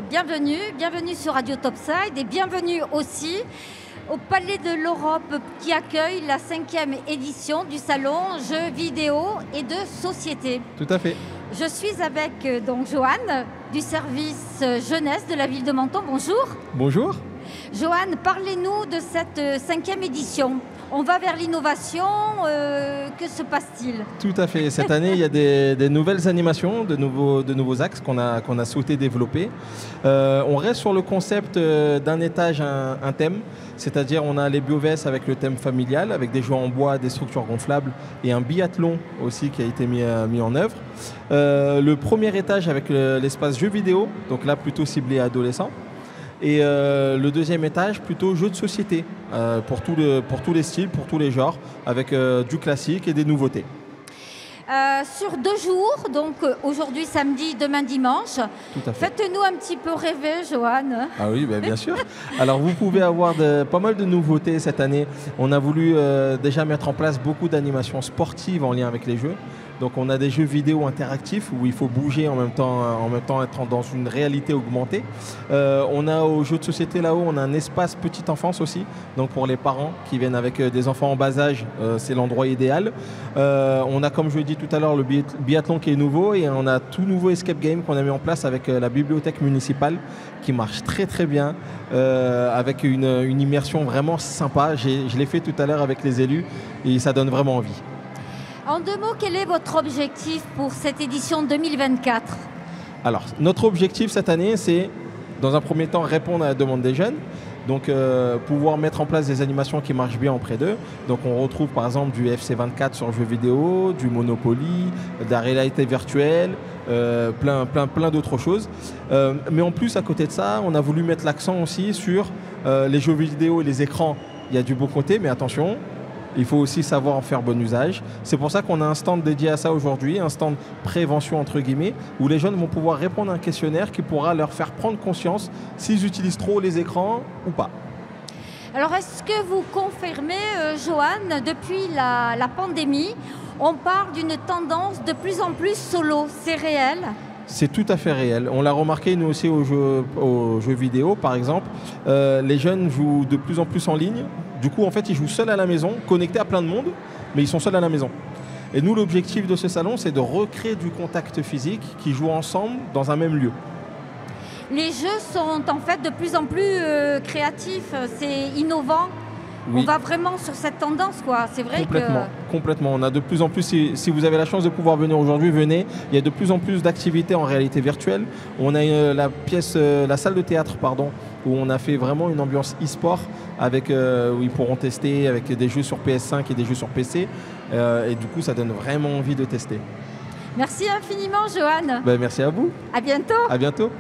Bienvenue sur Radio Topside et bienvenue aussi au Palais de l'Europe qui accueille la 5e édition du salon Jeux vidéo et de société. Tout à fait. Je suis avec donc Johan du service jeunesse de la ville de Menton. Bonjour. Bonjour. Johan, parlez-nous de cette 5e édition. On va vers l'innovation, que se passe-t-il? Tout à fait. Cette année, il y a des nouvelles animations, de nouveaux axes qu'on a souhaité développer. On reste sur le concept d'un étage, un thème. C'est-à-dire on a les BioVS avec le thème familial, avec des jeux en bois, des structures gonflables et un biathlon aussi qui a été mis en œuvre. Le premier étage avec l'espace jeux vidéo, donc là plutôt ciblé à adolescents. Et le deuxième étage, plutôt jeux de société, pour tous les styles, pour tous les genres, avec du classique et des nouveautés. Sur 2 jours, donc aujourd'hui samedi, demain dimanche. Tout à fait. Faites-nous un petit peu rêver, Johan. Ah oui, bien sûr. Alors vous pouvez avoir pas mal de nouveautés cette année. On a voulu déjà mettre en place beaucoup d'animations sportives en lien avec les jeux. Donc on a des jeux vidéo interactifs où il faut bouger en même temps être dans une réalité augmentée. On a aux jeux de société là-haut, on a un espace petite enfance aussi. Donc pour les parents qui viennent avec des enfants en bas âge, c'est l'endroit idéal. On a, comme je l'ai dit tout à l'heure, le biathlon qui est nouveau et on a tout nouveau escape game qu'on a mis en place avec la bibliothèque municipale qui marche très très bien, avec une immersion vraiment sympa. Je l'ai fait tout à l'heure avec les élus et ça donne vraiment envie. En 2 mots, quel est votre objectif pour cette édition 2024 ? Alors, notre objectif cette année, c'est, dans un premier temps, répondre à la demande des jeunes. Donc, pouvoir mettre en place des animations qui marchent bien auprès d'eux. Donc, on retrouve par exemple du FC24 sur le jeu vidéo, du Monopoly, de la réalité virtuelle, plein d'autres choses. Mais en plus, à côté de ça, on a voulu mettre l'accent aussi sur les jeux vidéo et les écrans. Il y a du beau côté, mais attention, il faut aussi savoir en faire bon usage. C'est pour ça qu'on a un stand dédié à ça aujourd'hui, un stand prévention entre guillemets, où les jeunes vont pouvoir répondre à un questionnaire qui pourra leur faire prendre conscience s'ils utilisent trop les écrans ou pas. Alors, est-ce que vous confirmez, Johan, depuis la pandémie, on parle d'une tendance de plus en plus solo, c'est réel ? C'est tout à fait réel. On l'a remarqué nous aussi aux jeux vidéo, par exemple. Les jeunes jouent de plus en plus en ligne. Du coup, en fait, ils jouent seuls à la maison, connectés à plein de monde, mais ils sont seuls à la maison. Et nous, l'objectif de ce salon, c'est de recréer du contact physique qui jouent ensemble dans un même lieu. Les jeux sont en fait de plus en plus créatifs, c'est innovant. Oui. On va vraiment sur cette tendance, quoi. C'est vrai Complètement. On a de plus en plus, si vous avez la chance de pouvoir venir aujourd'hui, venez. Il y a de plus en plus d'activités en réalité virtuelle. On a la salle de théâtre, où on a fait vraiment une ambiance e-sport où ils pourront tester avec des jeux sur PS5 et des jeux sur PC. Et du coup, ça donne vraiment envie de tester. Merci infiniment, Johan. Merci à vous. À bientôt. À bientôt.